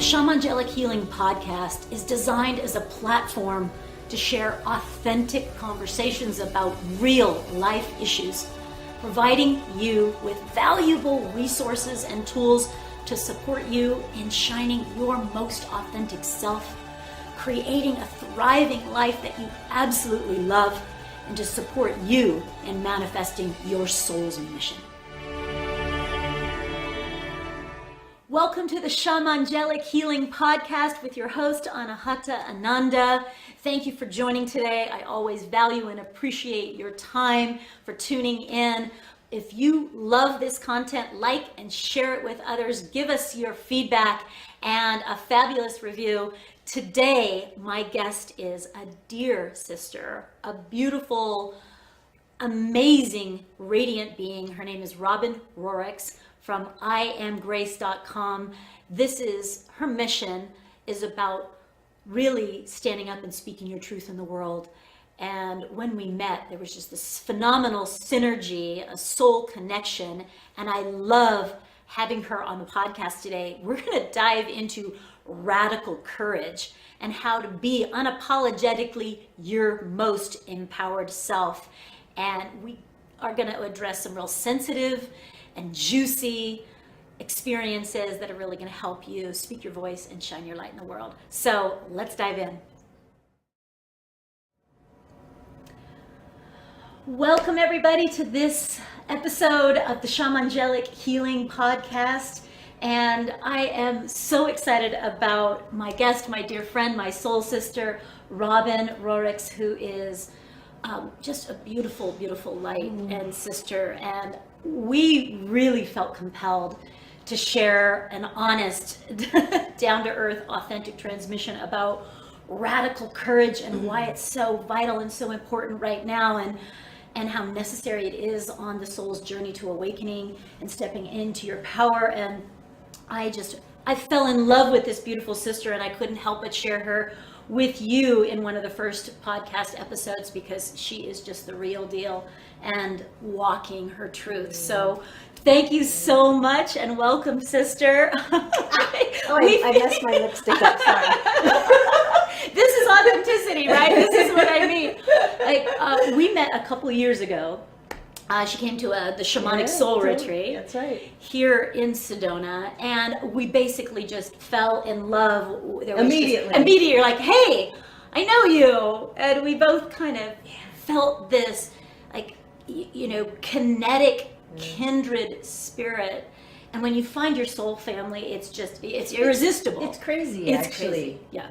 Shamangelic Healing podcast is designed as a platform to share authentic conversations about real life issues, providing you with valuable resources and tools to support you in shining your most authentic self, creating a thriving life that you absolutely love, and to support you in manifesting your soul's mission. Welcome to the Shamangelic Healing podcast with your host, Anahata Ananda. Thank you for joining today. I always value and appreciate your time for tuning in. If you love this content, like and share it with others. Give us your feedback and a fabulous review. Today, my guest is a dear sister, a beautiful, amazing, radiant being. Her name is Robin Rorex from IamGrace.com. This is her mission, is about really standing up and speaking your truth in the world. And when we met, there was just this phenomenal synergy, a soul connection, and I love having her on the podcast today. We're going to dive into radical courage and how to be unapologetically your most empowered self. And we are going to address some real sensitive and juicy experiences that are really going to help you speak your voice and shine your light in the world. So let's dive in. Welcome everybody to this episode of the Shamangelic Healing podcast. And I am so excited about my guest, my dear friend, my soul sister, Robin Rorex, who is just a beautiful, beautiful light and sister. And we really felt compelled to share an honest, down-to-earth, authentic transmission about radical courage and why it's so vital and so important right now, and how necessary it is on the soul's journey to awakening and stepping into your power. And I fell in love with this beautiful sister, and I couldn't help but share her with you in one of the first podcast episodes because she is just the real deal and walking her truth. So thank you so much and welcome, sister. I messed my lipstick up, sorry. This is authenticity, right? This is what I mean. We met a couple of years ago. She came to the Shamanic Soul Retreat. That's right. Here in Sedona, and we basically just fell in love. Immediately, you're like, hey, I know you, and we both kind of felt this, like, kinetic, kindred spirit. And when you find your soul family, it's irresistible. It's crazy, It's actually. crazy. Yeah.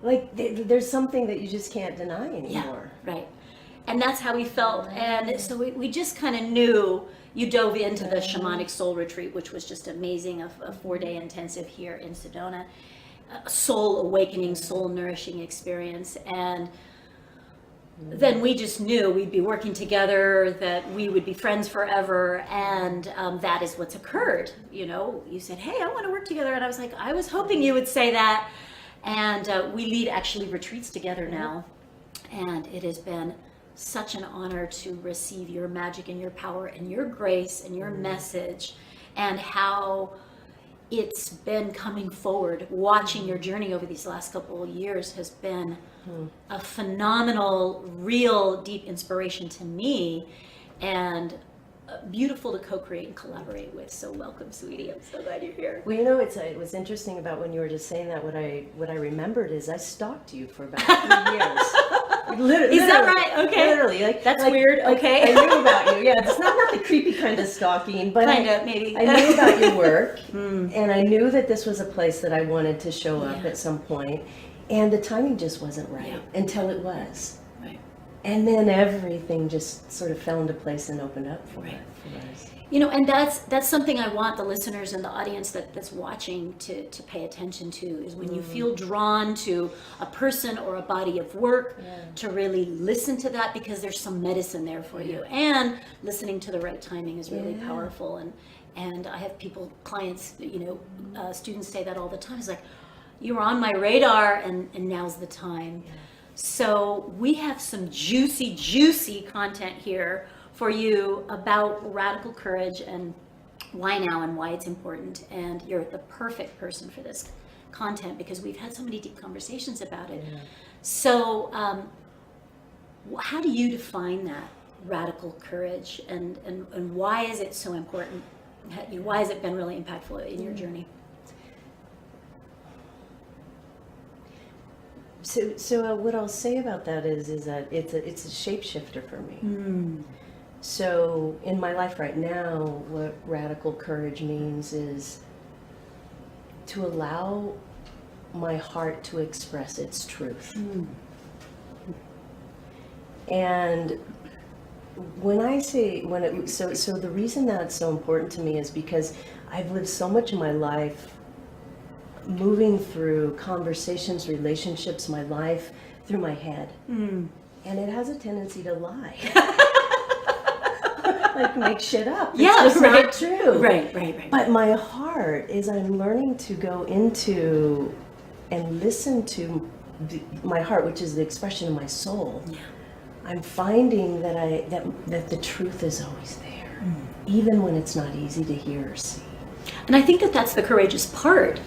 Like, there's something that you just can't deny anymore. Yeah, right. And that's how we felt. And so we just kind of knew. You dove into the Shamanic Soul Retreat, which was just amazing, a 4-day intensive here in Sedona. A soul awakening, soul nourishing experience. And then we just knew we'd be working together, that we would be friends forever. And that is what's occurred. You said, hey, I want to work together. And I was like, I was hoping you would say that. And we lead actually retreats together now. And it has been such an honor to receive your magic and your power and your grace and your message, and how it's been coming forward. Watching your journey over these last couple of years has been a phenomenal, real deep inspiration to me, and beautiful to co-create and collaborate with. So welcome, sweetie. I'm so glad you're here. Well, it was interesting about when you were just saying that. What I remembered is I stalked you for about 3 years. Literally. Is that right? Okay. Literally. That's weird. Okay. I knew about you. Yeah, it's not the creepy kind of stalking, but maybe. I knew about your work, and I knew that this was a place that I wanted to show up at some point, and the timing just wasn't right until it was. Right. And then everything just sort of fell into place and opened up for us. And that's something I want the listeners and the audience that's watching to pay attention to, is when you feel drawn to a person or a body of work, to really listen to that, because there's some medicine there for you. And listening to the right timing is really powerful. And I have clients, students say that all the time. It's like, you were on my radar and now's the time. So we have some juicy content here for you about radical courage and why now and why it's important. And you're the perfect person for this content because we've had so many deep conversations about it. Yeah. So how do you define that radical courage, and why is it so important? Why has it been really impactful in your journey? So what I'll say about that is that it's a shapeshifter for me. So in my life right now, what radical courage means is to allow my heart to express its truth. And when I say so the reason that's so important to me is because I've lived so much of my life moving through conversations, relationships, my life through my head. And it has a tendency to lie. Like make shit up. It's just not true. Right. But my heart is, I'm learning to go into and listen to my heart, which is the expression of my soul. Yeah. I'm finding that the truth is always there, even when it's not easy to hear or see. And I think that's the courageous part,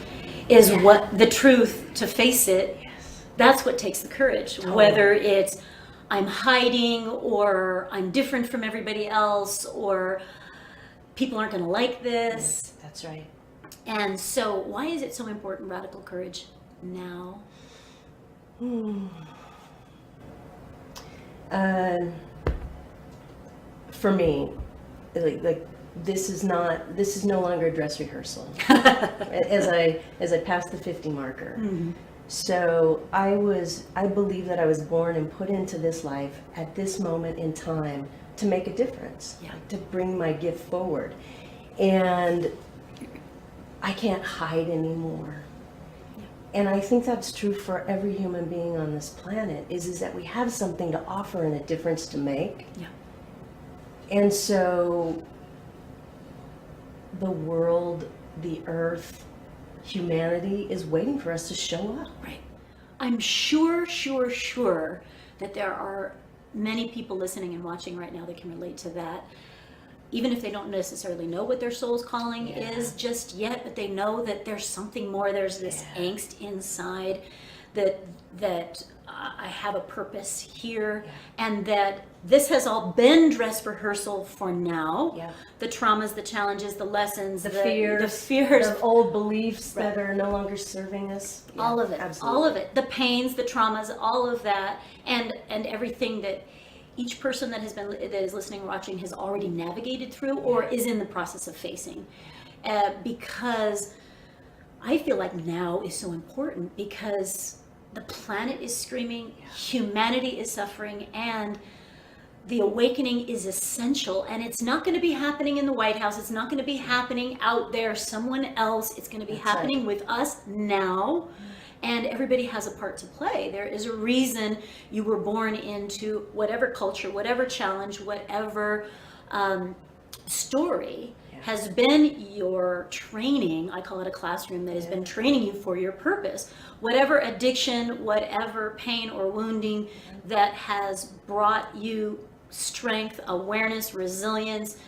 is what the truth, to face it. Yes. That's what takes the courage. Totally. Whether it's I'm hiding, or I'm different from everybody else, or people aren't going to like this. Yes, that's right. And so why is it so important, radical courage, now? For me, like this is no longer a dress rehearsal. as I pass the 50 marker. So I believe that I was born and put into this life at this moment in time to make a difference, to bring my gift forward. And I can't hide anymore. And I think that's true for every human being on this planet, is that we have something to offer and a difference to make. Yeah. And so the world, the earth, humanity is waiting for us to show up. Right. I'm sure that there are many people listening and watching right now that can relate to that. Even if they don't necessarily know what their soul's calling is just yet, but they know that there's something more. There's this angst inside that I have a purpose here, and that this has all been dress rehearsal for now. Yeah. The traumas, the challenges, the lessons, the fears, the old beliefs that are no longer serving us. Yeah, all of it, absolutely. All of it. The pains, the traumas, all of that, and everything that each person that is listening or watching has already navigated through or is in the process of facing. Because I feel like now is so important, because the planet is screaming, humanity is suffering, and the awakening is essential. And it's not going to be happening in the White House. It's not going to be happening out there someone else. It's going to be happening with us now. And everybody has a part to play. There is a reason you were born into whatever culture, whatever challenge, whatever story has been your training. I call it a classroom that has been training you for your purpose. Whatever addiction, whatever pain or wounding that has brought you strength, awareness, resilience,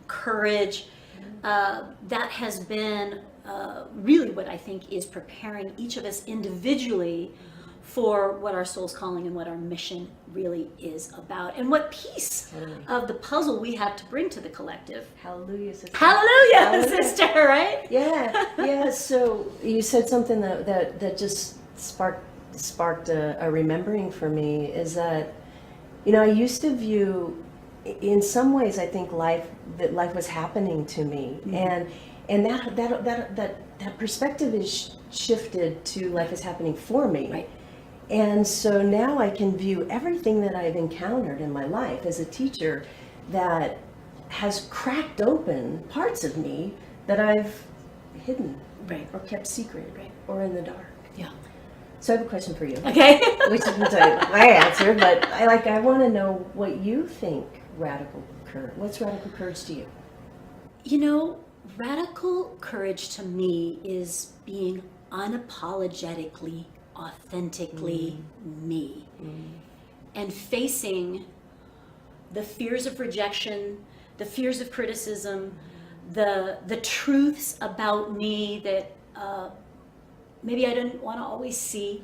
courage, that has been really what I think is preparing each of us individually for what our soul's calling and what our mission really is about, and what piece of the puzzle we have to bring to the collective. Hallelujah, sister. Hallelujah, sister, right? Yeah. So you said something that just sparked a remembering for me, is that, I used to view, in some ways, I think life was happening to me, and that perspective is shifted to life is happening for me. Right. And so now I can view everything that I've encountered in my life as a teacher that has cracked open parts of me that I've hidden, or kept secret, or in the dark. Yeah. So I have a question for you. Okay. Which is my answer, but I want to know what you think radical courage. What's radical courage to you? Radical courage to me is being unapologetically, authentically me, and facing the fears of rejection, the fears of criticism, the truths about me that maybe I didn't want to always see.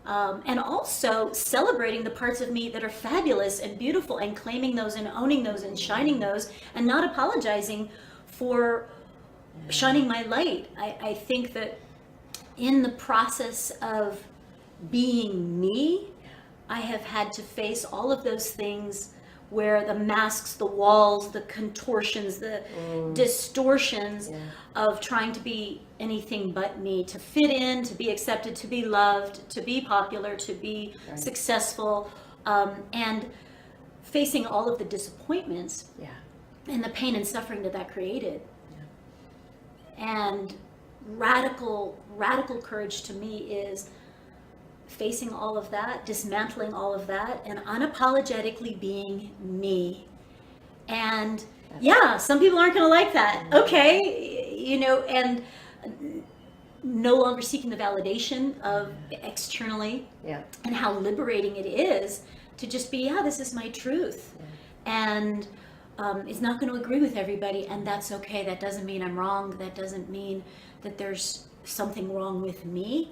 And also celebrating the parts of me that are fabulous and beautiful, and claiming those and owning those and shining those, and not apologizing for shining my light. I think that in the process of being me, I have had to face all of those things where the masks, the walls, the contortions, the distortions of trying to be anything but me, to fit in, to be accepted, to be loved, to be popular, to be successful, and facing all of the disappointments and the pain and suffering that created. And radical courage to me is facing all of that, dismantling all of that, and unapologetically being me. And some people aren't going to like that. Okay, you know, and no longer seeking the validation of externally, and how liberating it is to just be, this is my truth. And it's not going to agree with everybody, and that's okay. That doesn't mean I'm wrong. That doesn't mean that there's something wrong with me.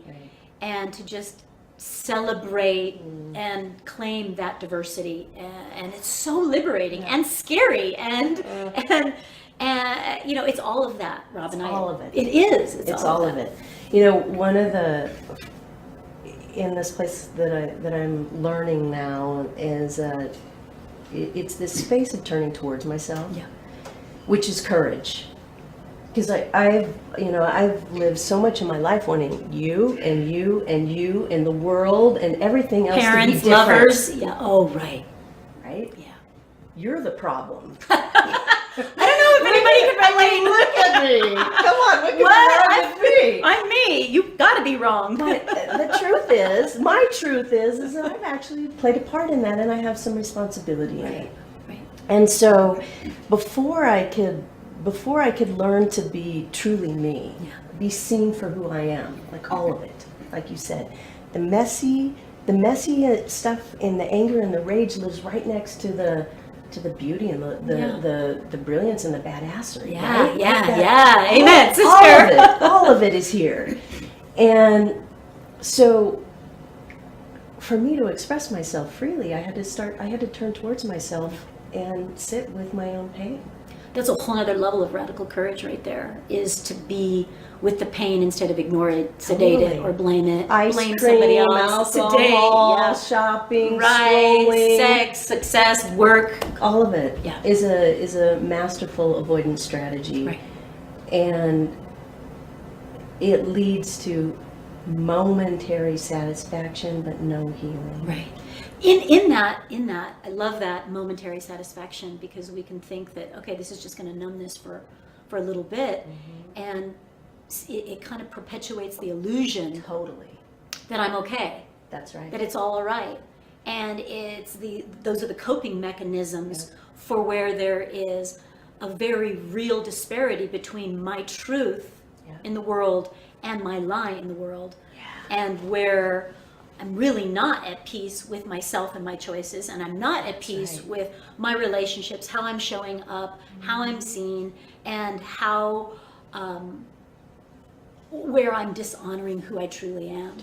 And to just celebrate and claim that diversity, and it's so liberating and scary, and you know, it's all of that, Robin. All of it. It is. It's all of it. You know, one of the in this place that I'm learning now is it's this space of turning towards myself, which is courage. Because I've lived so much of my life wanting you and you and you and the world and everything else Parents, to be different. lovers. Right. Yeah. You're the problem. I don't know if anybody can relate. Look at me. Come on, what could be wrong with me? I'm me. You've got to be wrong. But the truth is, my truth is that I've actually played a part in that, and I have some responsibility in it. And so, before I could learn to be truly me, be seen for who I am, like all of it, like you said, the messy stuff and the anger and the rage lives right next to the beauty and the brilliance and the badassery. Amen, sister. All of it is here. And so for me to express myself freely, I had to turn towards myself and sit with my own pain. That's a whole other level of radical courage right there, is to be with the pain instead of ignore it, sedate it, or blame it. Blame somebody else. Alcohol, shopping, scrolling, sex, success, work. All of it is a masterful avoidance strategy. And it leads to momentary satisfaction, but no healing. In that, I love that momentary satisfaction, because we can think that, okay, this is just going to numb this for a little bit, and it kind of perpetuates the illusion that I'm okay. That's right. That it's all right, and those are the coping mechanisms for where there is a very real disparity between my truth in the world and my lie in the world, and where I'm really not at peace with myself and my choices, and I'm not at peace with my relationships, how I'm showing up, how I'm seen, and how where I'm dishonoring who I truly am,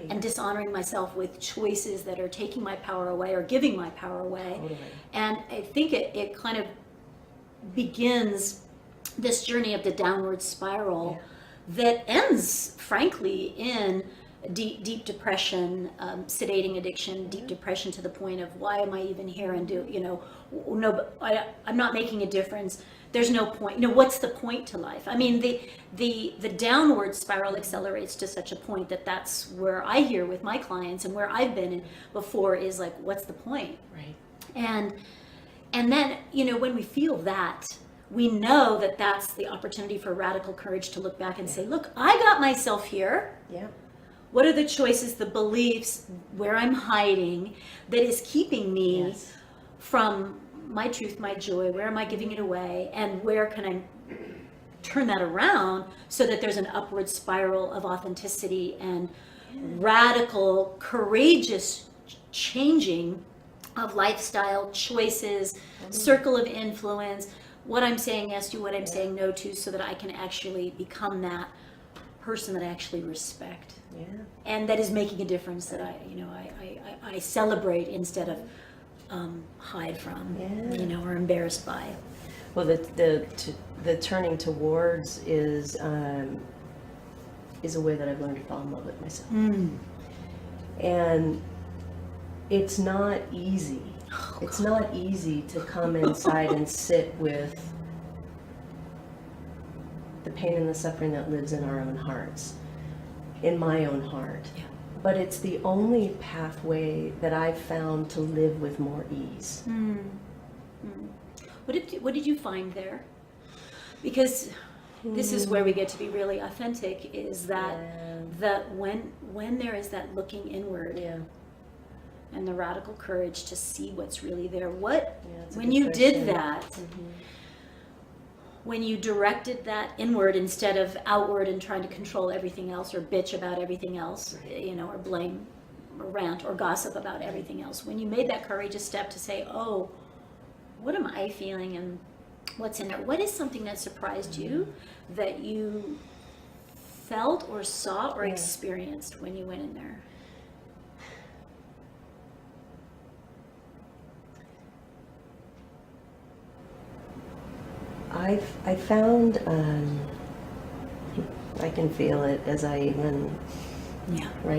and dishonoring myself with choices that are taking my power away or giving my power away. And I think it kind of begins this journey of the downward spiral that ends, frankly, in deep depression, sedating addiction, deep depression to the point of, why am I even here, and I'm not making a difference. There's no point. What's the point to life? I mean, the downward spiral accelerates to such a point that's where I hear with my clients, and where I've been before, is like, what's the point? And then, when we feel that, we know that that's the opportunity for radical courage to look back and say, look, I got myself here. What are the choices, the beliefs, where I'm hiding, that is keeping me from my truth, my joy? Where am I giving it away? And where can I turn that around so that there's an upward spiral of authenticity and radical, courageous changing of lifestyle choices, circle of influence, what I'm saying yes to, what I'm saying no to, so that I can actually become that person that I actually respect. Yeah. And that is making a difference that I celebrate instead of hide from, or embarrassed by. Well, the turning towards is a way that I've learned to fall in love with myself. And it's not easy. It's not easy to come inside and sit with the pain and the suffering that lives in our own hearts, in my own heart. Yeah. But it's the only pathway that I've found to live with more ease. What did you find there? Because this is where we get to be really authentic, is that when there is that looking inward and the radical courage to see what's really there, when you did that, when you directed that inward instead of outward and trying to control everything else or bitch about everything else, or blame or rant or gossip about everything else, when you made that courageous step to say, oh, what am I feeling and what's in there? What is something that surprised you that you felt or saw or experienced when you went in there? I found, I can feel it as I even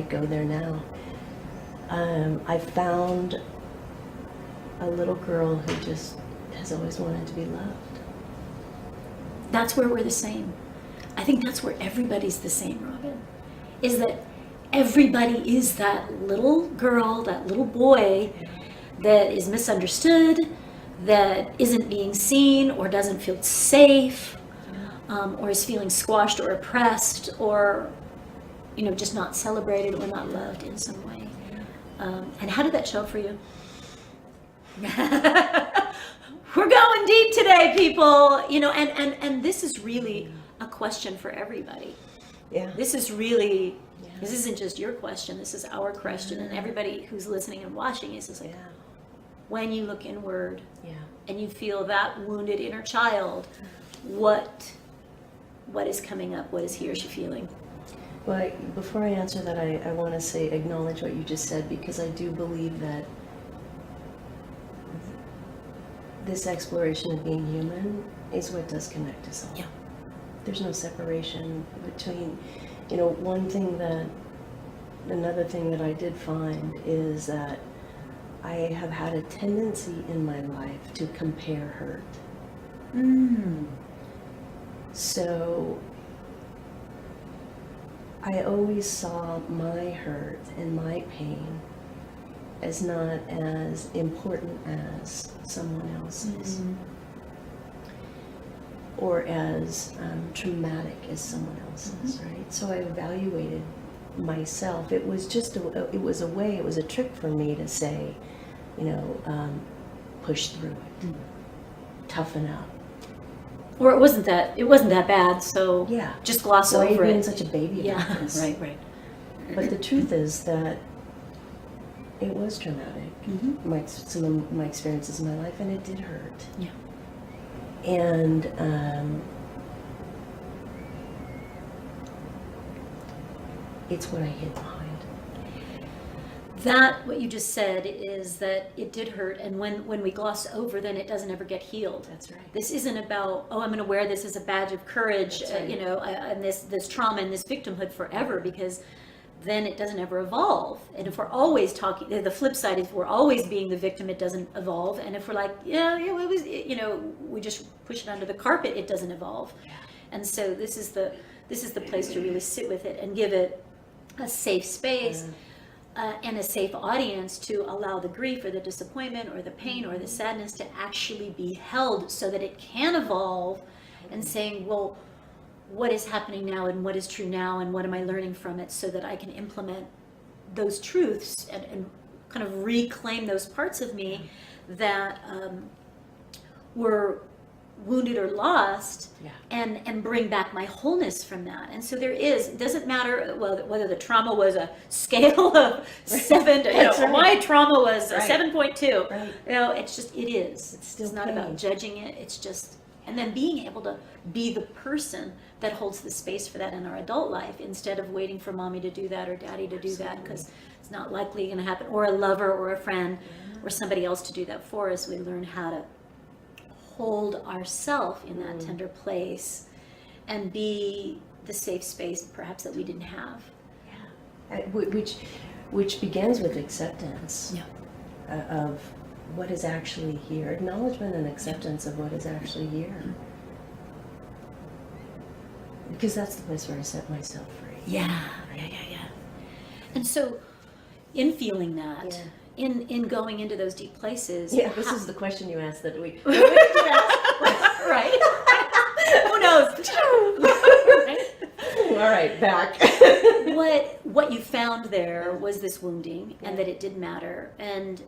go there now. I found a little girl who just has always wanted to be loved. That's where we're the same. I think that's where everybody's the same, Robin, is that everybody is that little girl, that little boy that is misunderstood, that isn't being seen or doesn't feel safe, or is feeling squashed or oppressed or, just not celebrated or not loved in some way. And how did that show up for you? We're going deep today, people, and this is really a question for everybody. Yeah. This is really, this isn't just your question, this is our question, and everybody who's listening and watching is just like, when you look inward and you feel that wounded inner child, what is coming up? What is he or she feeling? Well, before I answer that, I want to say, acknowledge what you just said, because I do believe that this exploration of being human is what does connect us all. Yeah. There's no separation between, another thing that I did find is that I have had a tendency in my life to compare hurt. So I always saw my hurt and my pain as not as important as someone else's, or as traumatic as someone else's, right? So I evaluated myself. It was just it was a trick for me to say, push through it, toughen up. Or it wasn't that bad, so just gloss Why over are you being it. such a baby about this? Right. But the truth is that it was traumatic. Some of my experiences in my life, and it did hurt. Yeah. And it's what I hid behind. That, what you just said, is that it did hurt, and when we gloss over, then it doesn't ever get healed. That's right. This isn't about, I'm going to wear this as a badge of courage, That's right. And this trauma and this victimhood forever, because then it doesn't ever evolve. And if we're always talking, the flip side is we're always being the victim, it doesn't evolve. And if we're like, it was, we just push it under the carpet, it doesn't evolve. And so this is the place to really sit with it and give it a safe space. And a safe audience to allow the grief or the disappointment or the pain or the sadness to actually be held, so that it can evolve, and saying, well, what is happening now and what is true now and what am I learning from it, so that I can implement those truths and kind of reclaim those parts of me that were wounded or lost, and bring back my wholeness from that. And so it doesn't matter whether the trauma was a scale of 7 to, my trauma was a 7.2. Right. It's just, it is. It's still not pain. about judging it. It's just, and then being able to be the person that holds the space for that in our adult life, instead of waiting for mommy to do that or daddy to do that, because it's not likely going to happen, or a lover or a friend or somebody else to do that for us. We learn how to hold ourselves in that tender place and be the safe space perhaps that we didn't have. Which begins with acceptance Yeah. Of what is actually here, acknowledgement and acceptance of what is actually here. Because that's the place where I set myself free. Yeah. And so, in feeling that, in going into those deep places. Yeah, this is the question you asked that we. What did you ask? Right. Who knows? Right? All right, back. What you found there was this wounding, and that it did matter, and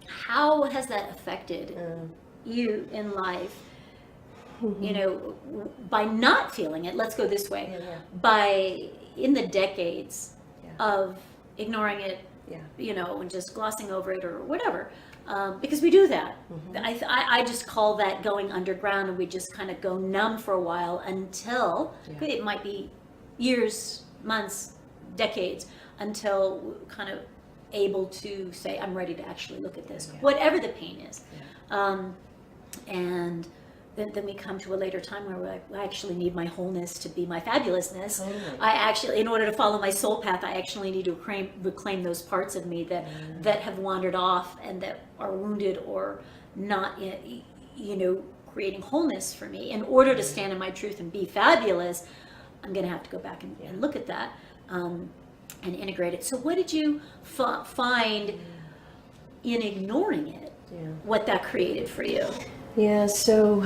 how has that affected you in life? You know, by not feeling it. Let's go this way. By in the decades of ignoring it, you know, and just glossing over it or whatever, because we do that. I just call that going underground, and we just kind of go numb for a while until it might be years, months, decades, until we're kind of able to say, I'm ready to actually look at this, whatever the pain is. And then we come to a later time where I actually need my wholeness to be my fabulousness. I actually, in order to follow my soul path, I actually need to reclaim those parts of me that have wandered off and that are wounded or not, you know, creating wholeness for me. In order to stand in my truth and be fabulous, I'm going to have to go back and look at that and integrate it. So what did you find in ignoring it, what that created for you? Yeah, so,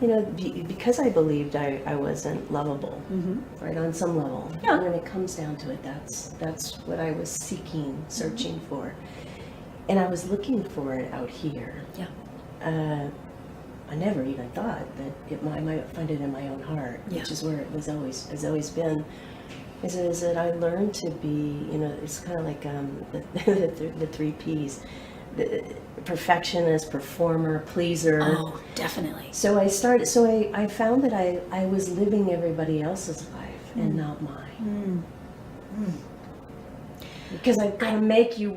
you know, because I believed I wasn't lovable, right, on some level, when it comes down to it, that's what I was seeking, searching for. And I was looking for it out here. I never even thought that I might find it in my own heart, which is where it has always been. Is that I learned to be, you know, it's kind of like the 3 Ps. The perfectionist, performer, pleaser. Oh, definitely. So I found that I was living everybody else's life and not mine. Because I've got to make you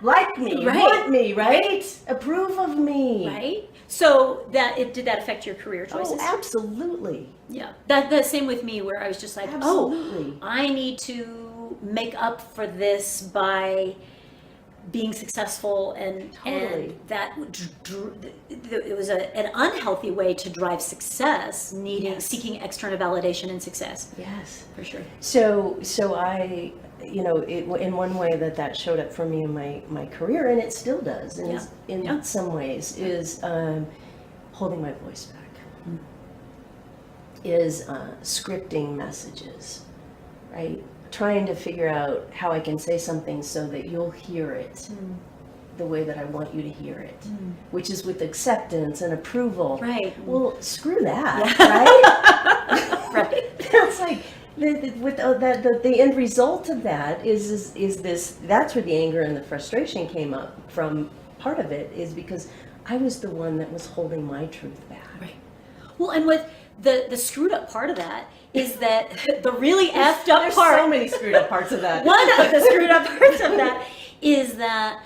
like me, want me, right? Approve of me. Right? So did that affect your career choices? Oh, absolutely. Yeah. The same with me, where I was just like, absolutely. I need to make up for this by being successful, and that it was an unhealthy way to drive success, seeking external validation and success. Yes, for sure. So I, you know, in one way that showed up for me in my career, and it still does in some ways, is holding my voice back, is scripting messages, right? Trying to figure out how I can say something so that you'll hear it the way that I want you to hear it, which is with acceptance and approval. Right. Well, screw that, right? Right. It's like the end result of that is this. That's where the anger and the frustration came up from. Part of it is because I was the one that was holding my truth back. Right. Well, and with the screwed up part of that is that the really effed up There's part. so many screwed up parts of that. One of the screwed up parts of that is that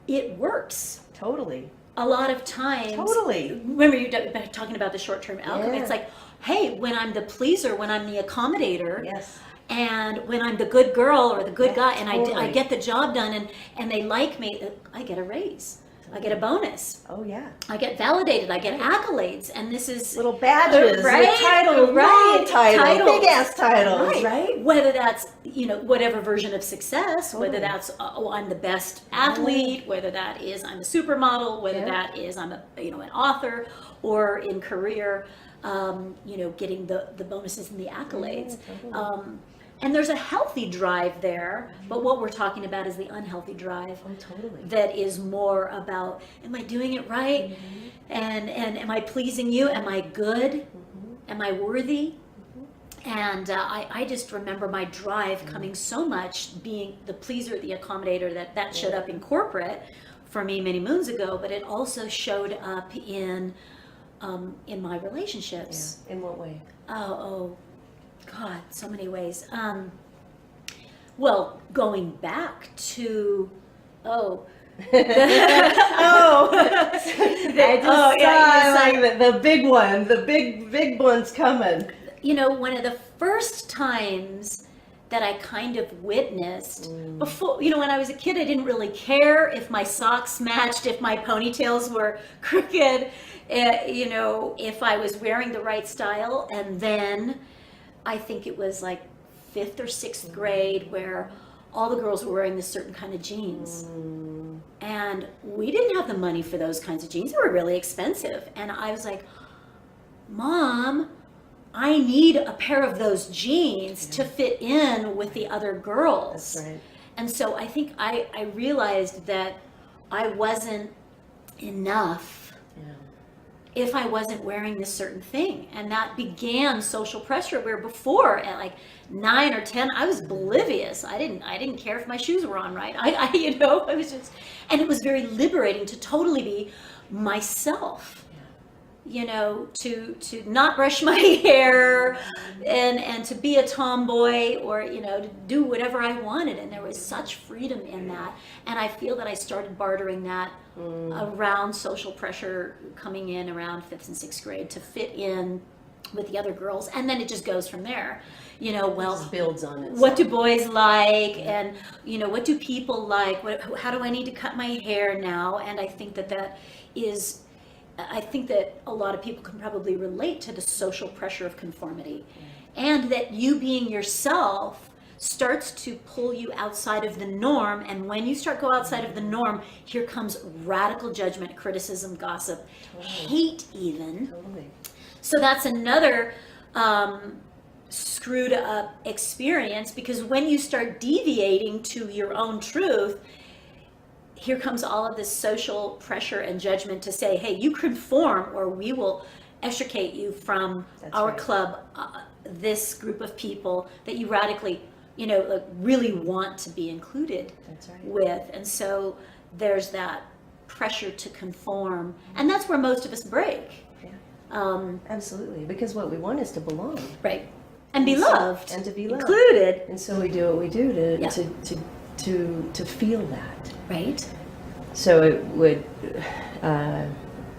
it works. Totally. A lot of times. Totally. Remember you talking about the short-term outcome. It's like, hey, when I'm the pleaser, when I'm the accommodator. Yes. And when I'm the good girl or the good guy, and I get the job done, and they like me, I get a raise. I get a bonus. Oh yeah. I get validated. I get accolades, and this is little badges, right? Titles, big ass titles, right? Whether that's, you know, whatever version of success, whether that's I'm the best athlete, whether that is I'm a supermodel, whether that is I'm an author, or in career, you know, getting the bonuses and the accolades. And there's a healthy drive there, but what we're talking about is the unhealthy drive. Oh, totally. That is more about, am I doing it right? And am I pleasing you? Am I good? Am I worthy? And I just remember my drive coming so much, being the pleaser, the accommodator, that showed up in corporate for me many moons ago, but it also showed up in my relationships. Yeah. In what way? Oh, God, so many ways. Well, going back to, oh, the big one, the big one's coming. One of the first times that I kind of witnessed before, when I was a kid, I didn't really care if my socks matched, if my ponytails were crooked, if I was wearing the right style. And then I think it was like 5th or 6th grade where all the girls were wearing this certain kind of jeans. And we didn't have the money for those kinds of jeans. They were really expensive. And I was like, Mom, I need a pair of those jeans to fit in with the other girls. That's right. And so I think I realized that I wasn't enough if I wasn't wearing this certain thing. And that began social pressure, where before at like 9 or 10, I was oblivious. I didn't care if my shoes were on right. I was just, and it was very liberating to totally be myself. To not brush my hair and to be a tomboy, or, to do whatever I wanted. And there was such freedom in that. And I feel that I started bartering that around social pressure coming in around 5th and 6th grade to fit in with the other girls. And then it just goes from there. It builds on it. What do boys like? And, what do people like? How do I need to cut my hair now? And I think that a lot of people can probably relate to the social pressure of conformity, and that you being yourself starts to pull you outside of the norm. And when you start go outside of the norm, here comes radical judgment, criticism, gossip, hate even. Totally. So that's another screwed up experience, because when you start deviating to your own truth, here comes all of this social pressure and judgment to say, hey, you conform or we will extricate you from our club, this group of people that you radically, really want to be included with. And so there's that pressure to conform. And that's where most of us break. Yeah. Absolutely. Because what we want is to belong. Right. And be loved. And to be loved. Included. And so we do what we do to feel that. Right. So it would,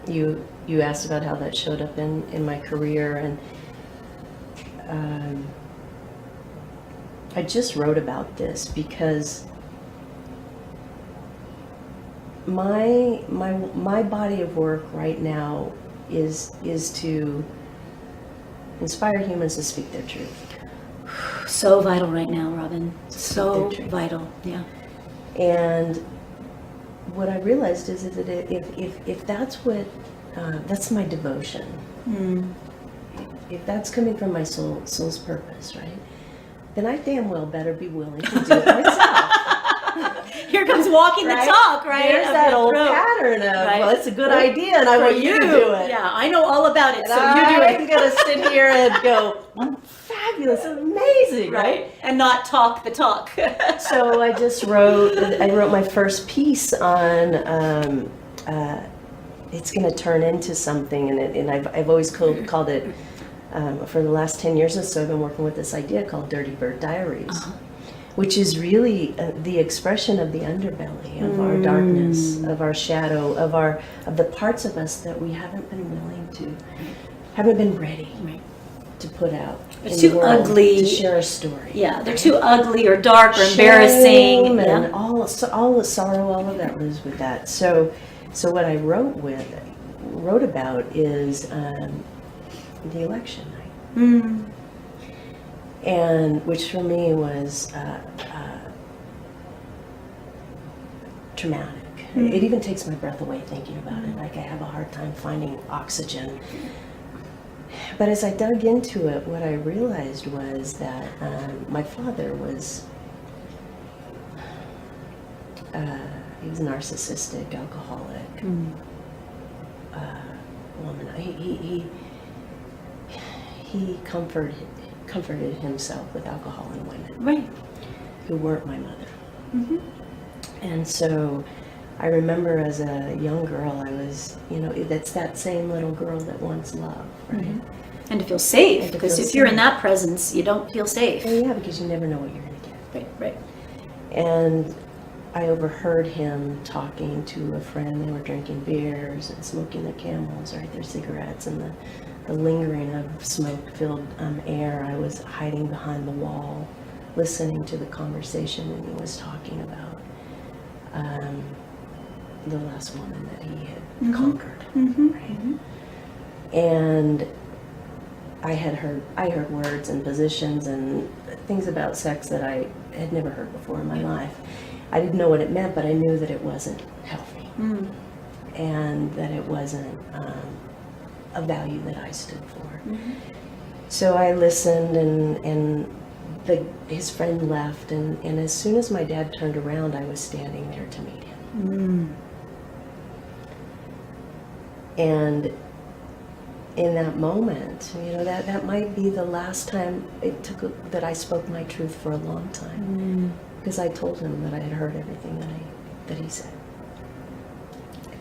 you asked about how that showed up in my career, and I just wrote about this because my body of work right now is to inspire humans to speak their truth. So vital right now, Robin. So vital. Yeah. And what I realized is that if that's what that's my devotion, if that's coming from my soul's purpose, right, then I damn well better be willing to do it myself. Here comes walking the talk, right? There's that old pattern of, well, it's a good idea, and I want you to do it. Yeah, I know all about it, so you do it. I'm going to sit here and go, fabulous, amazing, right? And not talk the talk. So I just wrote my first piece on, it's going to turn into something, and I've always called it, for the last 10 years or so, I've been working with this idea called Dirty Bird Diaries. Which is really the expression of the underbelly of our darkness, of our shadow, of the parts of us that we haven't been ready to put out. They're too ugly to share a story. Yeah, they're too ugly or dark or embarrassing, and all the sorrow, all of that lives with that. So what I wrote about is the election night. And which for me was traumatic. It even takes my breath away thinking about it. Like I have a hard time finding oxygen. But as I dug into it, what I realized was that my father was, he was a narcissistic, alcoholic woman. He comforted himself with alcohol and women, right, who weren't my mother. And so I remember as a young girl, I was, that's that same little girl that wants love, right? And to feel safe, And to because feel if you're in safe. that presence, you don't feel safe. Well, yeah, because you never know what you're going to get. Right. And I overheard him talking to a friend. They were drinking beers and smoking the Camels, right? Their cigarettes, and the lingering of smoke-filled air. I was hiding behind the wall, listening to the conversation, and he was talking about the last woman that he had conquered, right? And I heard words and positions and things about sex that I had never heard before in my life. I didn't know what it meant, but I knew that it wasn't healthy, and that it wasn't a value that I stood for. So I listened, and his friend left, and as soon as my dad turned around, I was standing there to meet him. And in that moment, that might be the last time that I spoke my truth for a long time, because I told him that I had heard everything that he said,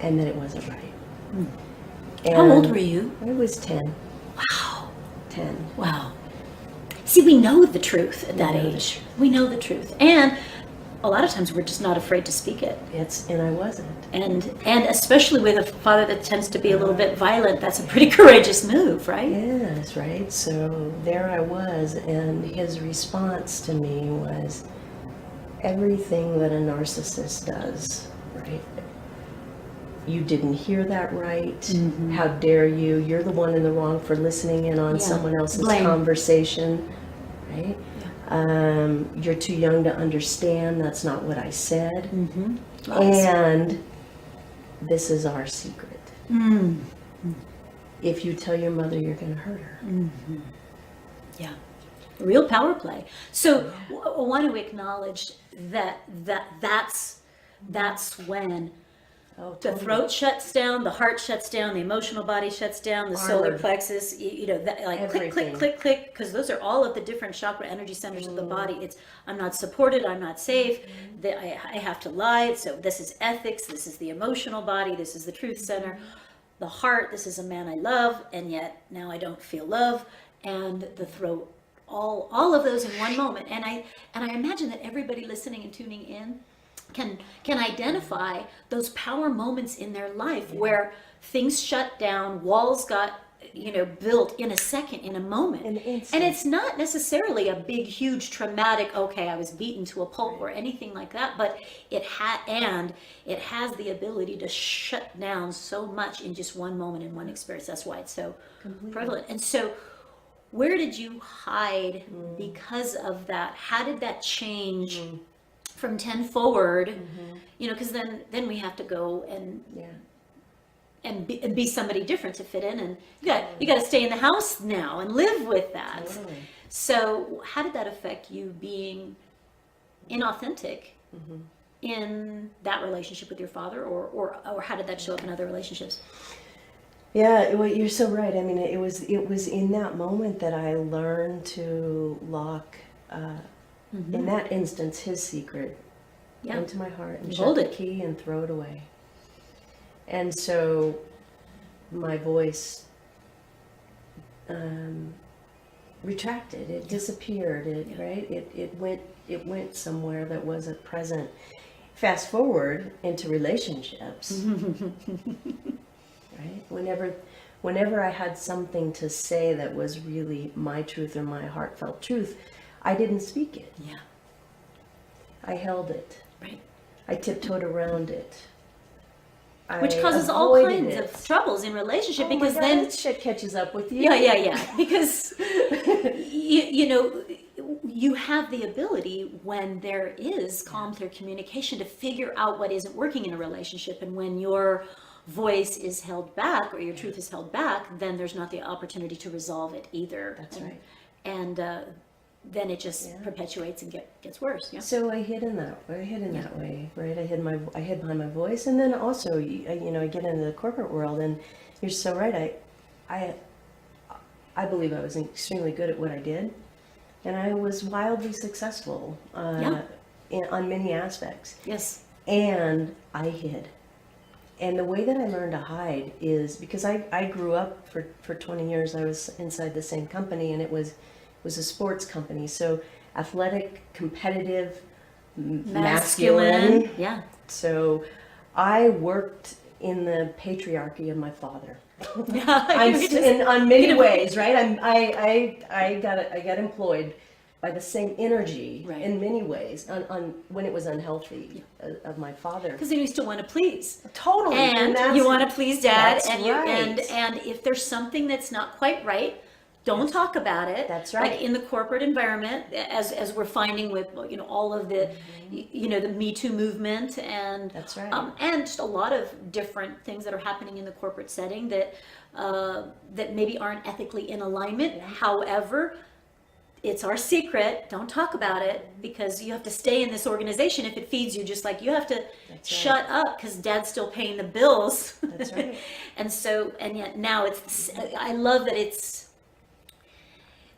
and that it wasn't right. And How old were you? I was 10. Wow. 10. Wow. See, we know the truth at that age. We know the truth. And a lot of times we're just not afraid to speak it. And I wasn't. And especially with a father that tends to be a little bit violent, that's a pretty courageous move, right? Yes, right. So there I was, and his response to me was everything that a narcissist does, right? You didn't hear that right. How dare you? You're the one in the wrong for listening in on someone else's conversation, right? You're too young to understand. That's not what I said. And this is our secret. If you tell your mother, you're going to hurt her. Yeah. Real power play. So I want to acknowledge that's when the throat shuts down, the heart shuts down, the emotional body shuts down, the solar plexus, like click, click, click, click, because those are all of the different chakra energy centers of the body. It's, I'm not supported, I'm not safe, I have to lie. So this is ethics, this is the emotional body, this is the truth center. The heart, this is a man I love, and yet now I don't feel love. And the throat, all of those in one moment. And I imagine that everybody listening and tuning in can identify those power moments in their life where things shut down, walls got built in a second, in a moment. And it's not necessarily a big, huge, traumatic, okay, I was beaten to a pulp or anything like that, but it has the ability to shut down so much in just one moment, in one experience. That's why it's so prevalent. And so where did you hide because of that? How did that change from 10 forward? Because then we have to go and be somebody different to fit in, and you got to stay in the house now and live with that. So how did that affect you being inauthentic in that relationship with your father, or how did that show up in other relationships? Yeah, well, you're so right. I mean, it was in that moment that I learned to lock, in that instance, his secret into my heart, and shut the key and throw it away. And so my voice retracted. It disappeared. It went somewhere that wasn't present. Fast forward into relationships. Right? Whenever I had something to say that was really my truth or my heartfelt truth, I didn't speak it. Yeah. I held it. Right. I tiptoed around it. Which causes all kinds of troubles in relationship, because then shit catches up with you. Yeah. Because you have the ability, when there is calm, clear communication, to figure out what isn't working in a relationship. And when your voice is held back, or your truth is held back, then there's not the opportunity to resolve it either. That's right. And then it just perpetuates and gets worse. Yeah. So I hid in that way, right? I hid behind my voice, and then also, I get into the corporate world, and you're so right. I believe I was extremely good at what I did, and I was wildly successful on many aspects. Yes. And I hid. And the way that I learned to hide is because I grew up for 20 years. I was inside the same company, and it was a sports company. So athletic, competitive, masculine. Yeah. So I worked in the patriarchy of my father. Yeah, On many ways, right? I got employed by the same energy Right. in many ways on when it was unhealthy of my father. Because you still want to please. Totally. And that's- you want to please dad, that's and right. and if there's something that's not quite right, don't talk about it. That's right. Like in the corporate environment, as we're finding with all of the the Me Too movement, and That's right. and just a lot of different things that are happening in the corporate setting that that maybe aren't ethically in alignment. However, it's our secret. Don't talk about it, because you have to stay in this organization if it feeds you. Just like you have to shut up because dad's still paying the bills. That's right. And yet now I love that it's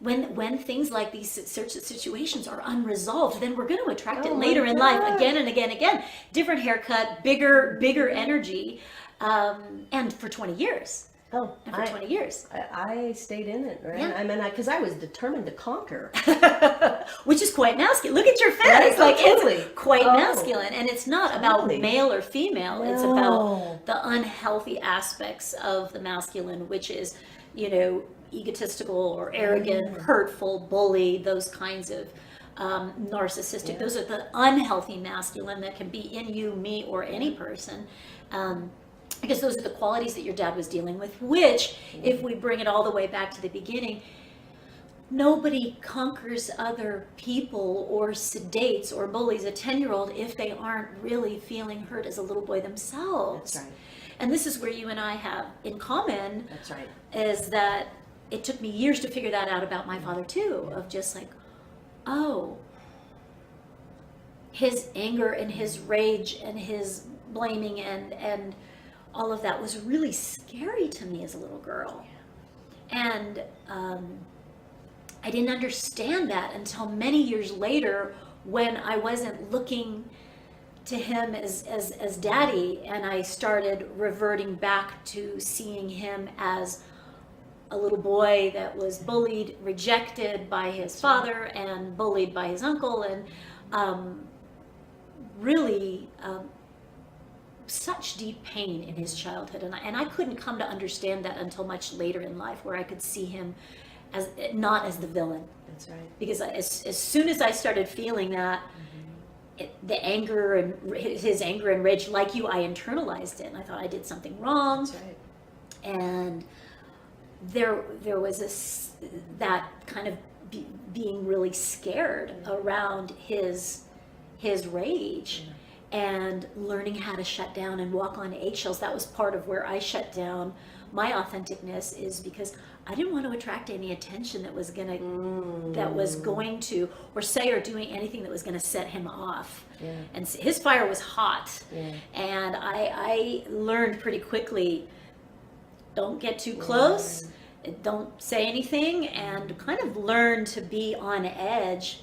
when things like these situations are unresolved, then we're going to attract it later in life, again and again and again. Different haircut, bigger energy, and for 20 years. Oh, And for 20 years. I stayed in it, right? Yeah. I mean, because I was determined to conquer. Which is quite masculine. Look at your face. Right? Like Totally. it's quite Oh, masculine. And it's not totally. about male or female. It's No. about the unhealthy aspects of the masculine, which is, egotistical or arrogant, hurtful, bully, those kinds of narcissistic. Those are the unhealthy masculine that can be in you, me, or any person. Because those are the qualities that your dad was dealing with, which, if we bring it all the way back to the beginning, nobody conquers other people or sedates or bullies a 10-year-old if they aren't really feeling hurt as a little boy themselves. That's right. And this is where you and I have in common. That's right. Is that it took me years to figure that out about my father too, of just like, oh, his anger and his rage and his blaming and all of that was really scary to me as a little girl. And I didn't understand that until many years later, when I wasn't looking to him as daddy, and I started reverting back to seeing him as a little boy that was bullied, rejected by his father, and bullied by his uncle, and really such deep pain in his childhood. And I couldn't come to understand that until much later in life, where I could see him as not as the villain. That's right. Because as soon as I started feeling that, the anger and his anger and rage, like you, I internalized it, and I thought I did something wrong. That's right. And there was that kind of being really scared around his rage, and learning how to shut down and walk on eggshells. That was part of where I shut down my authenticness, is because I didn't want to attract any attention that was going to or say or doing anything that was going to set him off. Yeah. And his fire was hot. Yeah. And I learned pretty quickly, don't get too close, don't say anything, and kind of learn to be on edge,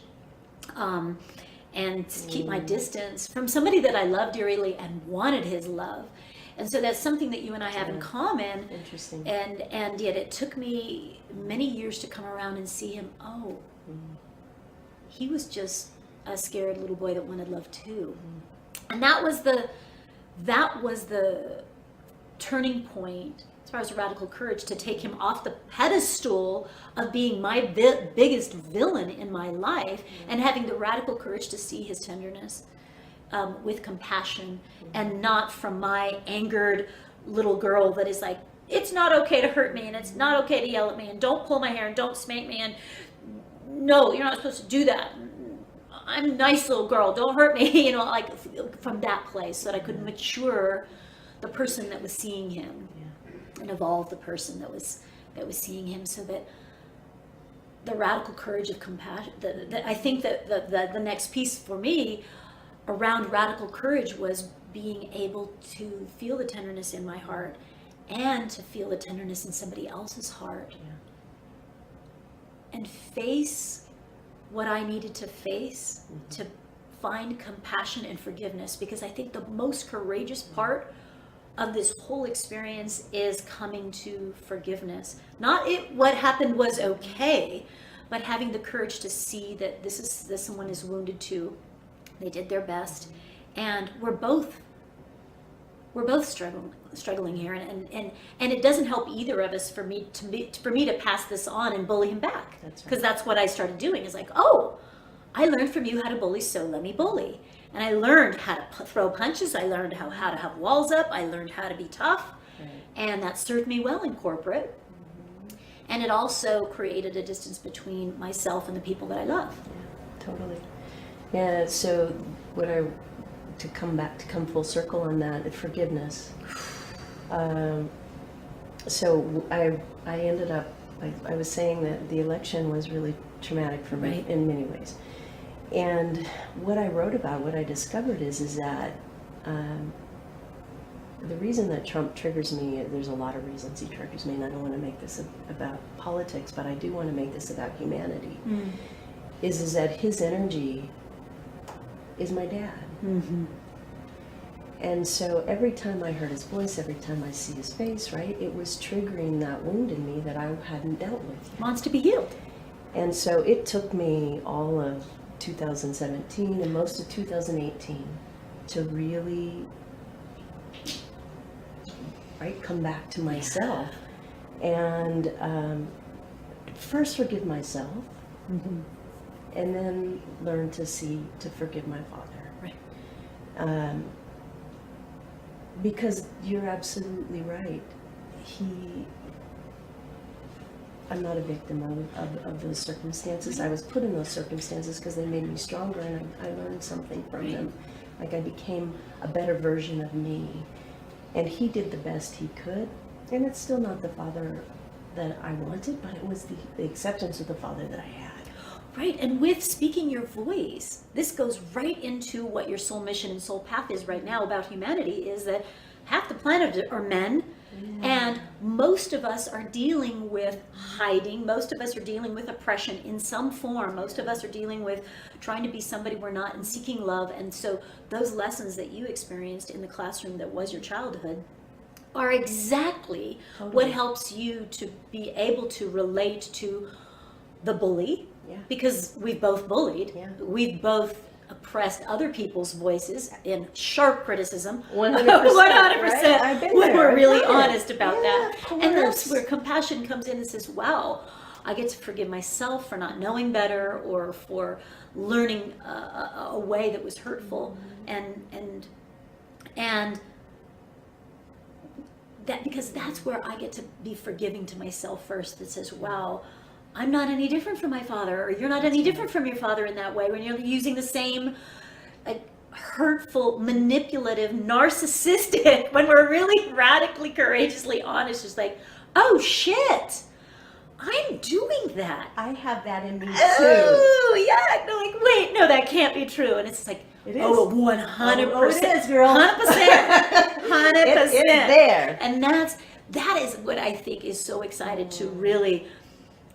and keep my distance from somebody that I loved dearly and wanted his love. And so that's something that you and I have in common. Interesting. And yet it took me many years to come around and see him. Oh, he was just a scared little boy that wanted love too. And that was the turning point, as far as radical courage, to take him off the pedestal of being my biggest villain in my life, and having the radical courage to see his tenderness with compassion, and not from my angered little girl that is like, it's not okay to hurt me, and it's not okay to yell at me, and don't pull my hair, and don't spank me, and no, you're not supposed to do that. I'm a nice little girl, don't hurt me, like from that place, so that I could mature the person that was seeing him, and evolve the person that was seeing him, so that the radical courage of compassion, I think that the next piece for me around radical courage was being able to feel the tenderness in my heart, and to feel the tenderness in somebody else's heart, and face what I needed to face, to find compassion and forgiveness, because I think the most courageous part of this whole experience is coming to forgiveness. Not what happened was okay, but having the courage to see that this someone is wounded too. They did their best, and we're both struggling here, and it doesn't help either of us for me to pass this on and bully him back. That's right. Because that's what I started doing. Is like, oh, I learned from you how to bully, so let me bully. And I learned how to throw punches. I learned how to have walls up. I learned how to be tough. Right. And that served me well in corporate. And it also created a distance between myself and the people that I love. Yeah, totally. Yeah, so to come full circle on that, forgiveness. So I ended up, I was saying that the election was really traumatic for me Right. in many ways. And what I wrote about, what I discovered is that the reason that Trump triggers me, there's a lot of reasons he triggers me, and I don't want to make this about politics, but I do want to make this about humanity, is that his energy is my dad. Mm-hmm. And so every time I heard his voice, every time I see his face, right, it was triggering that wound in me that I hadn't dealt with yet. Wants to be healed. And so it took me all of 2017 and most of 2018 to really, right, come back to myself and first forgive myself, and then learn to forgive my father. Right. Because you're absolutely right. I'm not a victim of those circumstances. I was put in those circumstances because they made me stronger, and I learned something from them. Like I became a better version of me. And he did the best he could. And it's still not the father that I wanted, but it was the acceptance of the father that I had. Right, and with speaking your voice, this goes right into what your soul mission and soul path is right now about humanity, is that half the planet are men, and most of us are dealing with hiding, most of us are dealing with oppression in some form, most of us are dealing with trying to be somebody we're not and seeking love. And so those lessons that you experienced in the classroom that was your childhood are exactly what helps you to be able to relate to the bully. Yeah. Because we've both bullied, we've both oppressed other people's voices in sharp criticism. 100%. 100%. Right? I've been When there. we're I've really done it. honest about Yeah, that. of And that's course. where compassion comes in and says, wow, I get to forgive myself for not knowing better, or for learning a way that was hurtful. And that, because that's where I get to be forgiving to myself first, that says, wow, I'm not any different from my father, or you're not any different from your father in that way, when you're using the same hurtful, manipulative, narcissistic, when we're really radically, courageously honest, just like, oh shit, I'm doing that. I have that in me too. Oh, yeah. No, like, wait, no, that can't be true. And it's like, It is. oh, 100%. Oh, it is, girl. 100%. 100%. It's there. And that is what I think is so excited to really,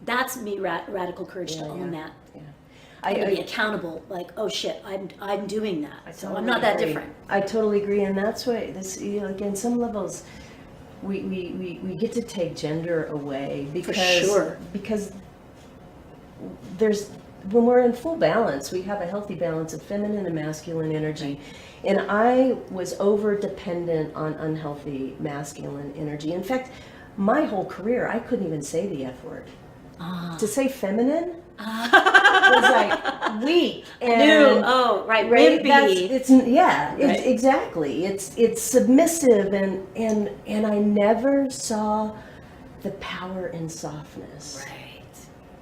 that's me, radical courage to own that. Yeah. And to be accountable, like, oh shit, I'm doing that. So totally I'm not that agree. different. I totally agree, and that's why this, again, some levels, we get to take gender away because there's, when we're in full balance, we have a healthy balance of feminine and masculine energy. And I was over dependent on unhealthy masculine energy. In fact, my whole career, I couldn't even say the F word. To say feminine was like weak and wimpy. Exactly. It's submissive, and I never saw the power in softness. Right.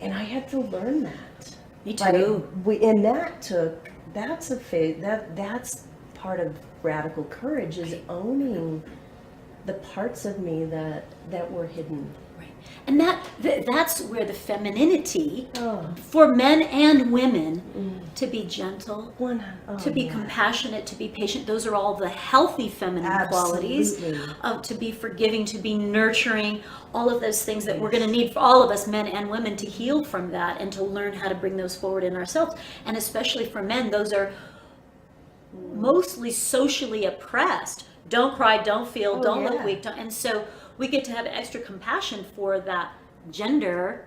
And I had to learn that. Me too. That's part of radical courage, is owning the parts of me that were hidden. And that's where the femininity for men and women to be gentle, to be compassionate, to be patient. Those are all the healthy feminine qualities. To be forgiving, to be nurturing, all of those things that we're going to need for all of us, men and women, to heal from that and to learn how to bring those forward in ourselves. And especially for men, those are mostly socially oppressed. Don't cry, don't feel, don't look yeah. weak. And so we get to have extra compassion for that gender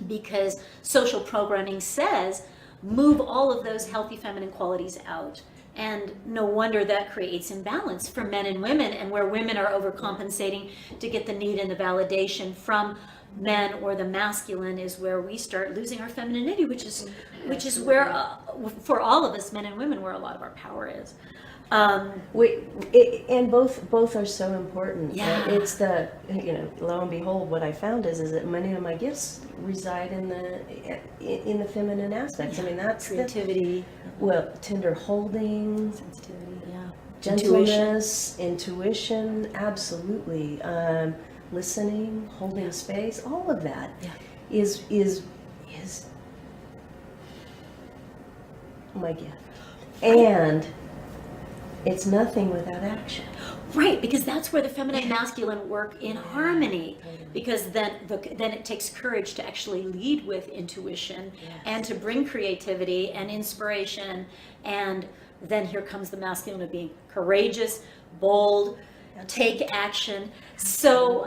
because social programming says move all of those healthy feminine qualities out. And no wonder that creates imbalance for men and women, and where women are overcompensating to get the need and the validation from men or the masculine is where we start losing our femininity, which is where for all of us, men and women, where a lot of our power is. And both are so important. Yeah. It's lo and behold, what I found is that many of my gifts reside in the feminine aspects. I mean, that's Creativity, tender holding, sensitivity, yeah, gentleness, intuition, absolutely. Listening, holding space, all of that is my gift. And it's nothing without action. Right, because that's where the feminine and masculine work in harmony. Because then it takes courage to actually lead with intuition and to bring creativity and inspiration. And then here comes the masculine of being courageous, bold, take action. So,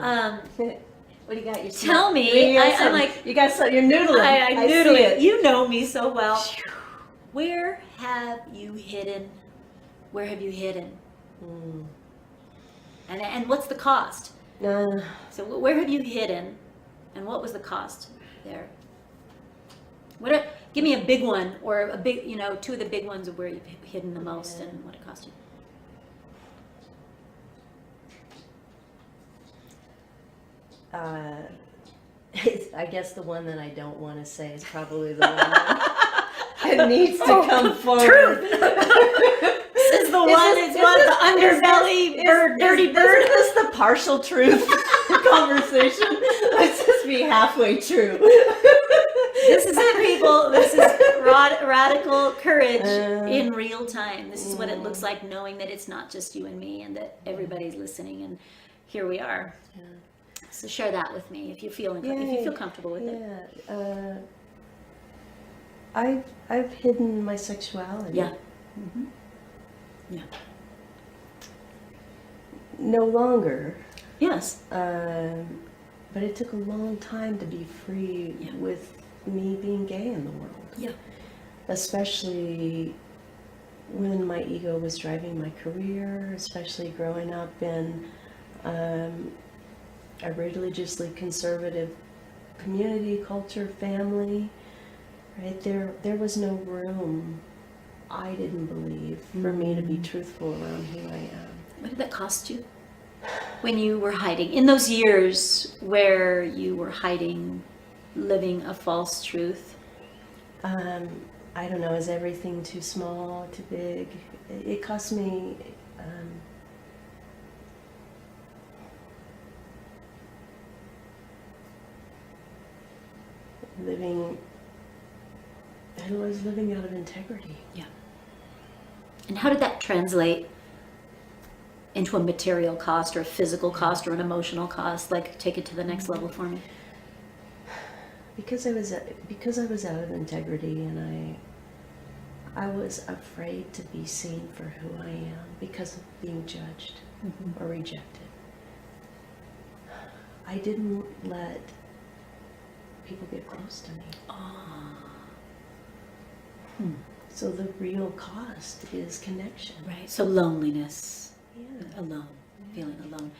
What do you got? You tell me, I'm like, you got some. You're noodling. I noodle see it. You know me so well. Where have you hidden? Where have you hidden? And what's the cost? So where have you hidden, and what was the cost there? Give me a big one, or a big, two of the big ones of where you've hidden the most and what it cost you. I guess the one that I don't want to say is probably the one that needs to come forward. This is the one. It's one the underbelly bird, dirty bird. Isn't this the partial truth conversation? Let's just be halfway true. This is it, people. This is radical courage in real time. This is what it looks like, knowing that it's not just you and me, and that everybody's listening. And here we are. Yeah. So share that with me if you feel comfortable with it. I've hidden my sexuality. Yeah. Mm-hmm. Yeah. No longer. Yes. But it took a long time to be free with me being gay in the world. Yeah. Especially when my ego was driving my career, especially growing up in a religiously conservative community, culture, family. Right there was no room, I didn't believe, for me to be truthful around who I am. What did that cost you? When you were hiding, in those years where you were hiding, living a false truth? I don't know, is everything too small, too big? It cost me I was living out of integrity. Yeah. And how did that translate into a material cost or a physical cost or an emotional cost? Like, take it to the next level for me. Because I was out of integrity, and I was afraid to be seen for who I am because of being judged or rejected. I didn't let people get close to me. So the real cost is connection. Right. So loneliness. Yeah. Alone. Feeling alone.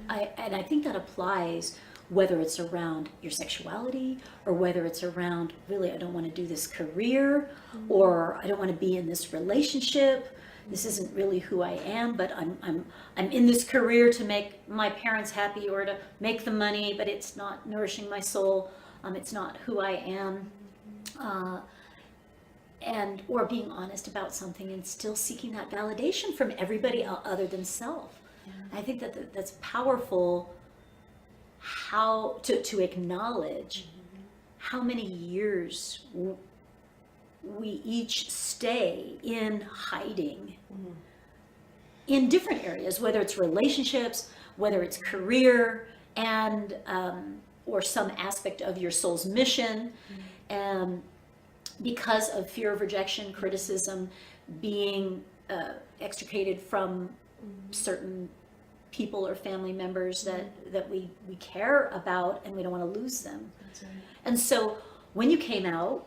I think that applies whether it's around your sexuality or whether it's around, really, I don't want to do this career, or I don't want to be in this relationship. This isn't really who I am, but I'm in this career to make my parents happy or to make the money, but it's not nourishing my soul. It's not who I am. Or being honest about something and still seeking that validation from everybody other than self. Yeah. I think that's powerful, how to acknowledge how many years we each stay in hiding in different areas, whether it's relationships, whether it's career, and or some aspect of your soul's mission. Because of fear of rejection, criticism, being extricated from certain people or family members that we care about, and we don't want to lose them. That's right. And so when you came out,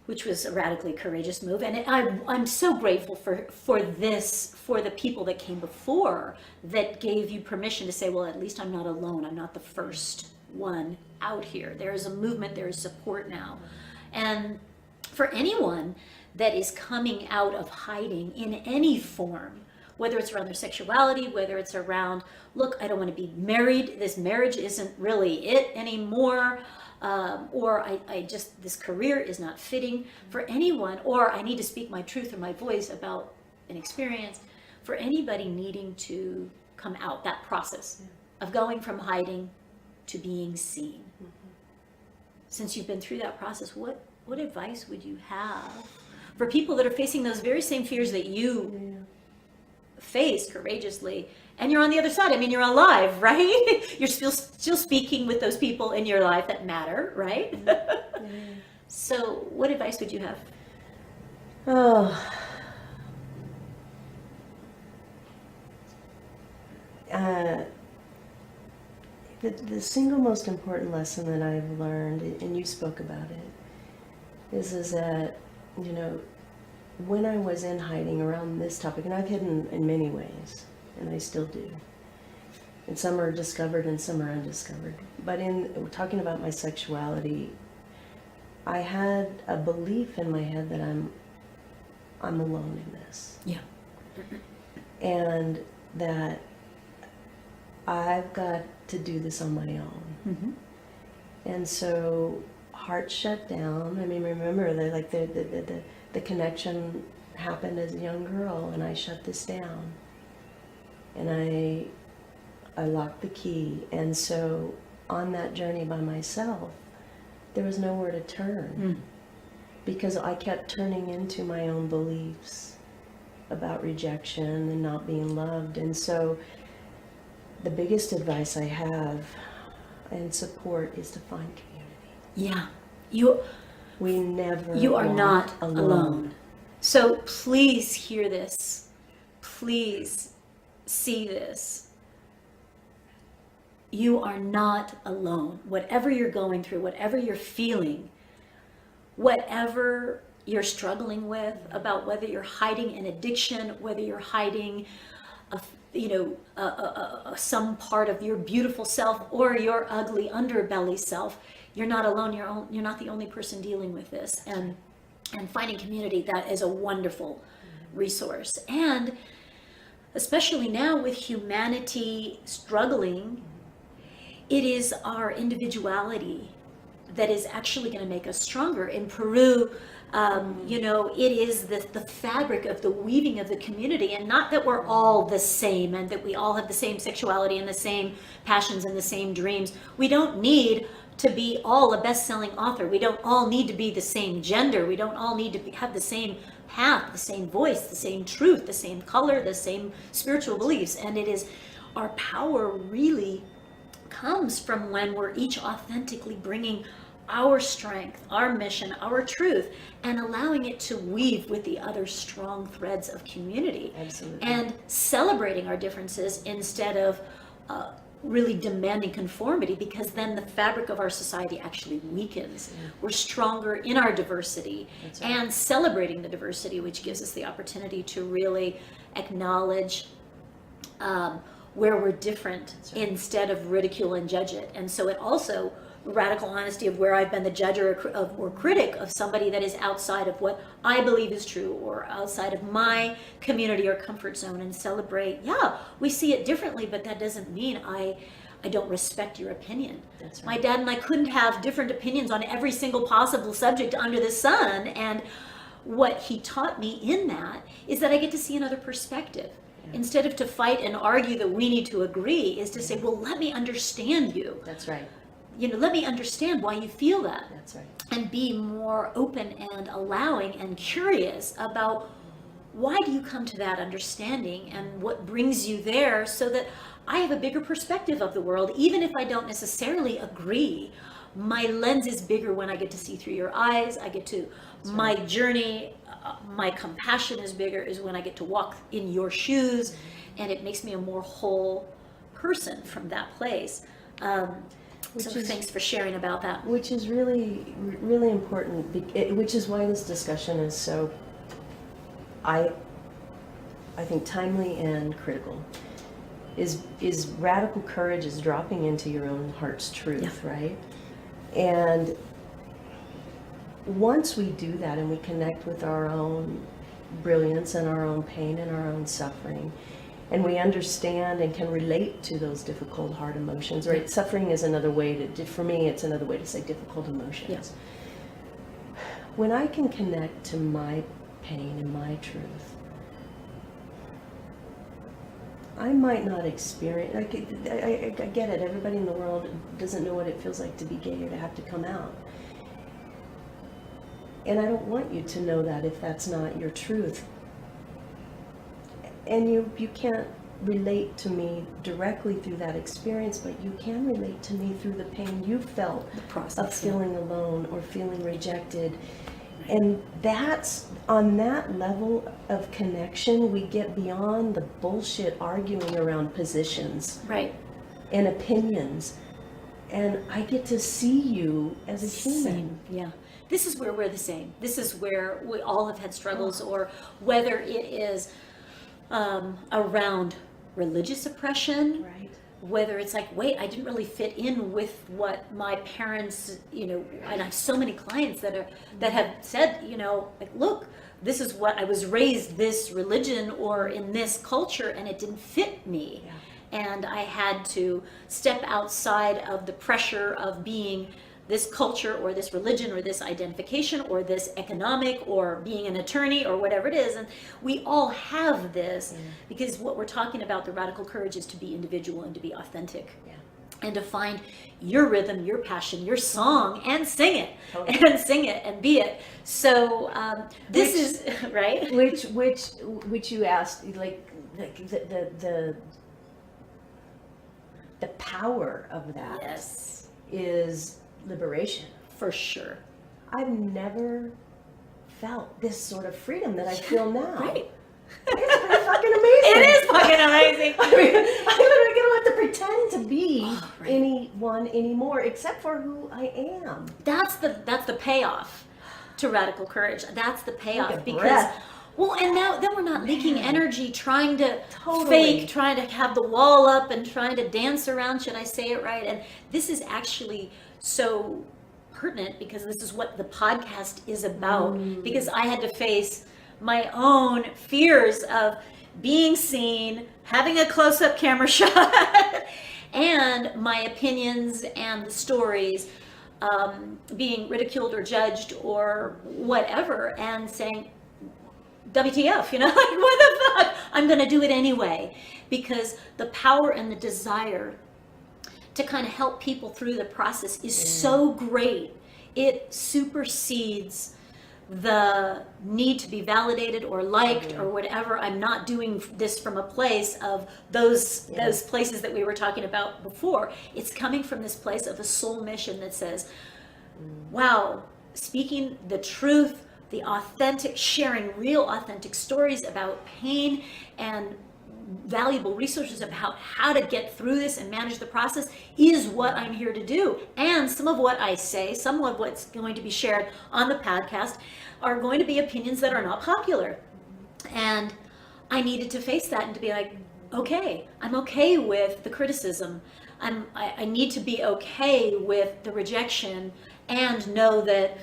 which was a radically courageous move, and I'm so grateful for the people that came before that gave you permission to say, well, at least I'm not alone. I'm not the first one out here. There is a movement, there is support now. And for anyone that is coming out of hiding in any form, whether it's around their sexuality, whether it's around, look, I don't want to be married, this marriage isn't really it anymore, or I just, this career is not fitting for anyone, or I need to speak my truth or my voice about an experience, for anybody needing to come out, that process of going from hiding to being seen. Since you've been through that process, what advice would you have for people that are facing those very same fears that you faced courageously, and you're on the other side? I mean, you're alive, right? You're still speaking with those people in your life that matter, right? So what advice would you have? Oh, the single most important lesson that I've learned, and you spoke about it, is that, you know, when I was in hiding around this topic, and I've hidden in many ways, and I still do, and some are discovered and some are undiscovered, but in talking about my sexuality, I had a belief in my head that I'm alone in this. Yeah. And that I've got to do this on my own. And so heart shut down. I mean, remember that, like, the connection happened as a young girl, and I shut this down, and I locked the key. And so on that journey by myself, there was nowhere to turn, because I kept turning into my own beliefs about rejection and not being loved. And so the biggest advice I have and support is to find community. Yeah. We never You are walk not alone. So please hear this. Please see this. You are not alone. Whatever you're going through, whatever you're feeling, whatever you're struggling with, about whether you're hiding an addiction, whether you're hiding some part of your beautiful self or your ugly underbelly self, you're not alone. You're not the only person dealing with this. And finding community, that is a wonderful resource. And especially now with humanity struggling, it is our individuality that is actually going to make us stronger. In Peru, it is the fabric of the weaving of the community, and not that we're all the same and that we all have the same sexuality and the same passions and the same dreams. We don't need to be all a best-selling author. We don't all need to be the same gender. We don't all need to have the same path, the same voice, the same truth, the same color, the same spiritual beliefs. And it is, our power really comes from when we're each authentically bringing our strength, our mission, our truth, and allowing it to weave with the other strong threads of community. Absolutely. And celebrating our differences instead of really demanding conformity, because then the fabric of our society actually weakens. We're stronger in our diversity. That's right. And celebrating the diversity, which gives us the opportunity to really acknowledge where we're different, right. instead of ridicule and judge it. And so it also, radical honesty of where I've been the judge or critic of somebody that is outside of what I believe is true, or outside of my community or comfort zone, and celebrate, we see it differently, but that doesn't mean I don't respect your opinion. That's right. My dad and I couldn't have different opinions on every single possible subject under the sun, and what he taught me in that is that I get to see another perspective. Instead of to fight and argue that we need to agree, is to say, well, let me understand you. That's right. Let me understand why you feel that. That's right. And be more open and allowing and curious about why do you come to that understanding and what brings you there, so that I have a bigger perspective of the world, even if I don't necessarily agree. my lens is bigger when I get to see through your eyes. I get to, my journey, my compassion is bigger is when I get to walk in your shoes, and it makes me a more whole person from that place. Thanks for sharing about that. Which is really, really important, which is why this discussion is so, I think, timely and critical. Is radical courage is dropping into your own heart's truth, right? And once we do that and we connect with our own brilliance and our own pain and our own suffering, and we understand and can relate to those difficult, hard emotions, right? Suffering is another way for me, it's another way to say difficult emotions. Yes. When I can connect to my pain and my truth, I might not experience, I get it, everybody in the world doesn't know what it feels like to be gay or to have to come out. And I don't want you to know that if that's not your truth. And you can't relate to me directly through that experience, but you can relate to me through the pain you felt of feeling alone or feeling rejected. And that's, on that level of connection, we get beyond the bullshit arguing around positions. Right. And opinions. And I get to see you as a human. Same. Yeah. This is where we're the same. This is where we all have had struggles, or whether it is around religious oppression, right? Whether it's like, wait, I didn't really fit in with what my parents, and I have so many clients that have said, like, look, this is what I was raised, this religion or in this culture, and it didn't fit me. Yeah. And I had to step outside of the pressure of being this culture or this religion or this identification or this economic or being an attorney or whatever it is. And we all have this because what we're talking about, the radical courage, is to be individual and to be authentic. Yeah. And to find your rhythm, your passion, your song, and sing it, and sing it, and be it. So this is right. Which you asked, like the power of that. Yes. Is liberation. For sure. I've never felt this sort of freedom that I feel now. Right. It's pretty fucking amazing. It is fucking amazing. I literally don't have to pretend to be anyone anymore except for who I am. That's the payoff to radical courage. That's the payoff because breath. Well, and now then we're not leaking energy trying to fake, trying to have the wall up and trying to dance around, should I say it right? And this is actually so pertinent because this is what the podcast is about, because I had to face my own fears of being seen, having a close-up camera shot, and my opinions and the stories being ridiculed or judged or whatever, and saying, WTF, like, what the fuck? I'm going to do it anyway, because the power and the desire to kind of help people through the process is so great. It supersedes the need to be validated or liked or whatever. I'm not doing this from a place of those places that we were talking about before. It's coming from this place of a soul mission that says, wow, speaking the truth, the authentic, sharing real authentic stories about pain and valuable resources about how to get through this and manage the process is what I'm here to do. And some of what I say, some of what's going to be shared on the podcast are going to be opinions that are not popular. And I needed to face that and to be like, okay, I'm okay with the criticism. I need to be okay with the rejection and know that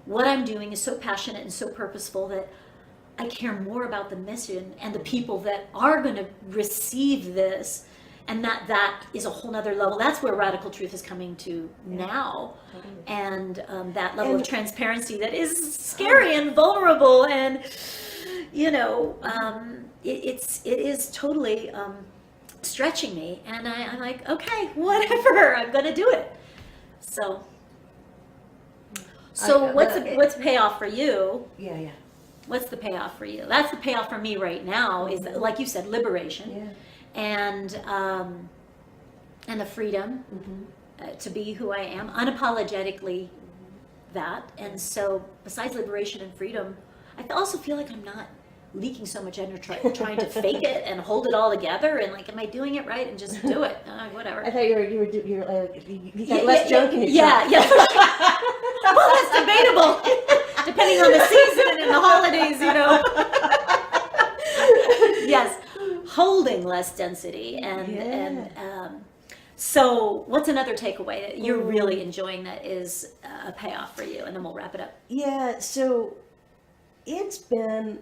what I'm doing is so passionate and so purposeful that I care more about the mission and the people that are going to receive this, and that is a whole nother level. That's where radical truth is coming to now, and that level of transparency that is scary and vulnerable, and it is totally stretching me, and I'm like, okay, whatever, I'm going to do it. So what's the payoff for you? Yeah. What's the payoff for you? That's the payoff for me right now, is that, like you said, liberation, and the freedom, to be who I am, unapologetically that. And so besides liberation and freedom, I also feel like I'm not leaking so much energy trying to fake it and hold it all together and like, am I doing it right? And just do it. Whatever. I thought you got less junk in your yeah, yeah. Well, that's debatable, depending on the season and the holidays, you know. Yes, holding less density and so what's another takeaway that you're really enjoying that is a payoff for you, and then we'll wrap it up. Yeah, so it's been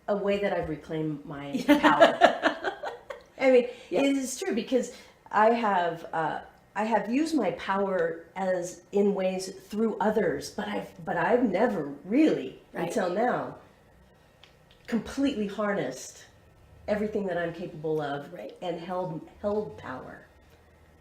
a way that I've reclaimed my power. I mean, it is true because I have used my power as in ways through others, but I've never really until now completely harnessed everything that I'm capable of and held power.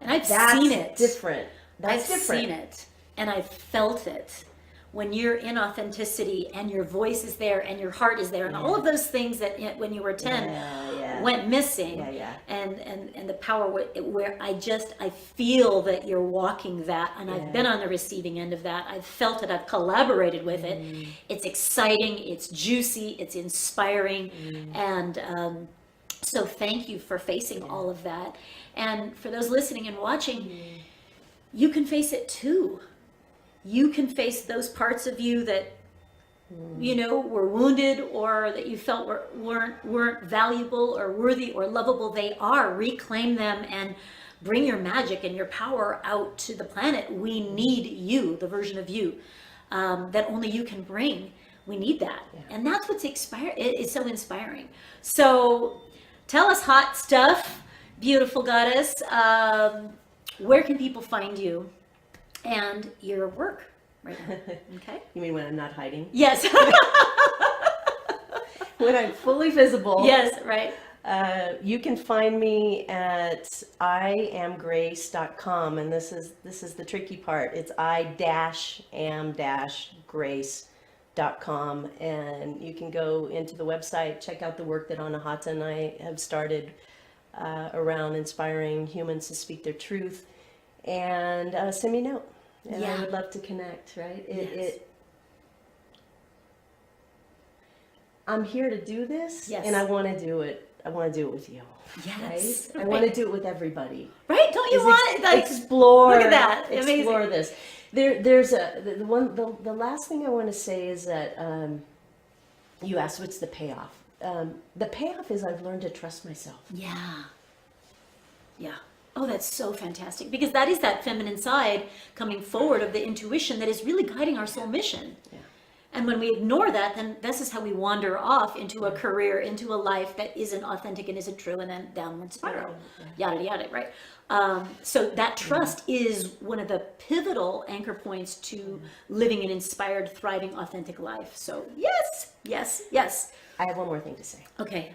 And I've seen it. Different. That's I've different. seen it and I've felt it. When you're in authenticity and your voice is there and your heart is there and all of those things that when you were 10 went missing and the power where I feel that you're walking that, and I've been on the receiving end of that. I've felt it, I've collaborated with it. It's exciting, it's juicy, it's inspiring. And so thank you for facing all of that. And for those listening and watching, you can face it too. You can face those parts of you that, you know, were wounded or that you felt weren't valuable or worthy or lovable. They are. Reclaim them and bring your magic and your power out to the planet. We need you, the version of you that only you can bring. We need that. And that's what's it's so inspiring. So tell us, hot stuff, beautiful goddess, where can people find you? And your work right now. Okay. You mean when I'm not hiding? Yes. When I'm fully visible. Yes, right. You can find me at iamgrace.com, and this is the tricky part. It's i-am-grace.com, and you can go into the website, check out the work that Anahata and I have started around inspiring humans to speak their truth, and send me a note. And I would love to connect, right? I'm here to do this, and I want to do it. I want to do it with you. Yes. Right? I want to do it with everybody. Right? Don't you want to explore? Look at that. Explore Amazing. this. There's the last thing I want to say is that you asked what's the payoff. The payoff is I've learned to trust myself. Yeah. Oh, that's so fantastic, because that is that feminine side coming forward of the intuition that is really guiding our soul mission. And when we ignore that, then this is how we wander off into a career, into a life that isn't authentic and isn't true, and then downward spiral, yada, yada, right? So that trust is one of the pivotal anchor points to living an inspired, thriving, authentic life. So yes. I have one more thing to say. Okay.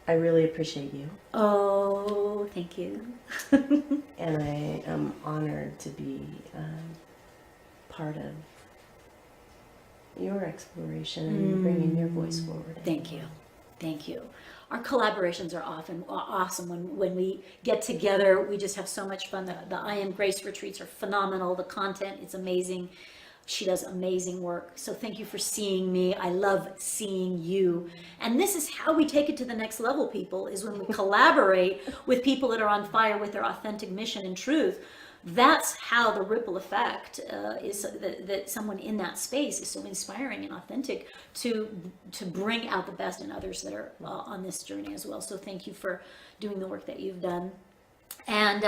I really appreciate you. Oh, thank you. And I am honored to be part of your exploration and bringing your voice forward. Thank you. Our collaborations are often awesome when we get together. We just have so much fun. The I Am Grace retreats are phenomenal. The content is amazing. She does amazing work. So thank you for seeing me. I love seeing you. And this is how we take it to the next level, people, is when we collaborate with people that are on fire with their authentic mission and truth. That's how the ripple effect is, that someone in that space is so inspiring and authentic to bring out the best in others that are on this journey as well. So thank you for doing the work that you've done. And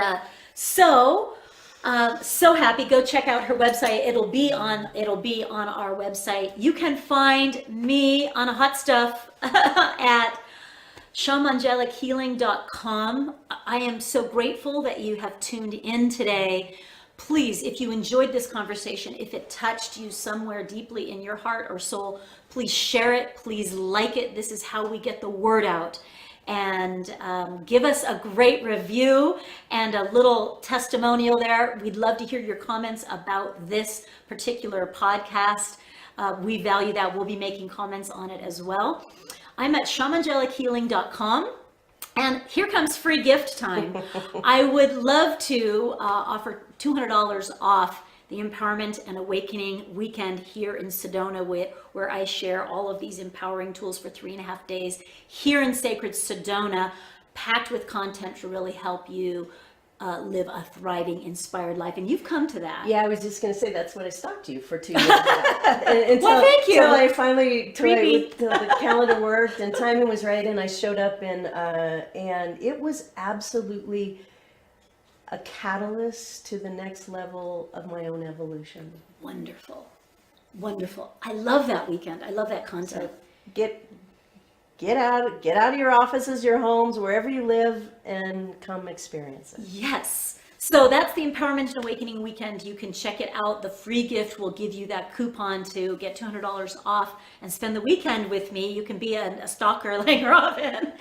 so happy. Go check out her website. It'll be on our website. You can find me on a hot stuff at shamangelichealing.com. I am so grateful that you have tuned in today. Please, if you enjoyed this conversation, if it touched you somewhere deeply in your heart or soul, please share it. Please like it. This is how we get the word out. And give us a great review and a little testimonial there. We'd love to hear your comments about this particular podcast. We value that. We'll be making comments on it as well. I'm at shamangelichealing.com. And here comes free gift time. I would love to offer $200 off the Empowerment and Awakening weekend here in Sedona, where I share all of these empowering tools for 3.5 days here in sacred Sedona, packed with content to really help you live a thriving, inspired life. And you've come to that. Yeah, I was just going to say that's what I stalked you for 2 years. Well, thank you. Until I finally, till Creepy. the calendar worked and timing was right, and I showed up, and it was absolutely a catalyst to the next level of my own evolution. Wonderful. Wonderful. I love that weekend. I love that content. So get out of your offices, your homes, wherever you live, and come experience it. Yes. So that's the Empowerment and Awakening weekend. You can check it out. The free gift will give you that coupon to get $200 off and spend the weekend with me. You can be a stalker like Robin.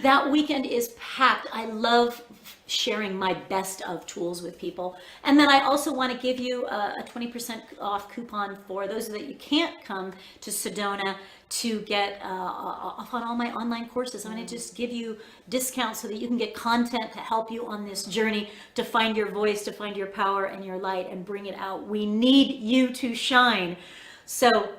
That weekend is packed. I love sharing my best of tools with people. And then I also want to give you a 20% off coupon for those that you can't come to Sedona to get off on all my online courses. I'm going to just give you discounts so that you can get content to help you on this journey to find your voice, to find your power and your light and bring it out. We need you to shine. So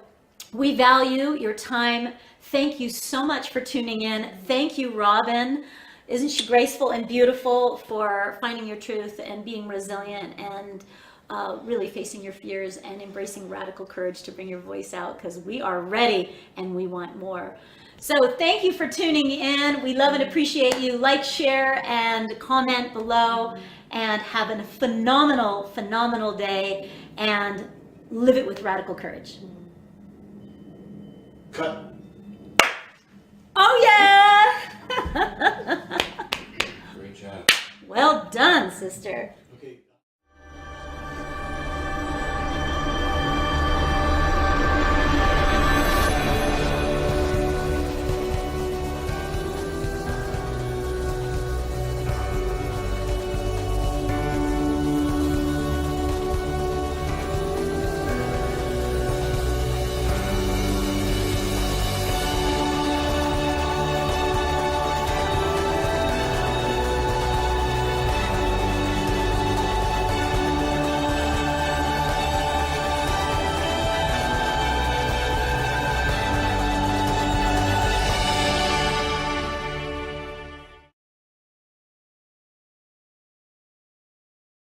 we value your time. Thank you so much for tuning in. Thank you, Robin. Isn't she graceful and beautiful for finding your truth and being resilient and really facing your fears and embracing radical courage to bring your voice out, because we are ready and we want more. So thank you for tuning in. We love and appreciate you. Like, share, and comment below, and have a phenomenal, phenomenal day, and live it with radical courage. Cut. Oh yeah! Great job. Well done, sister.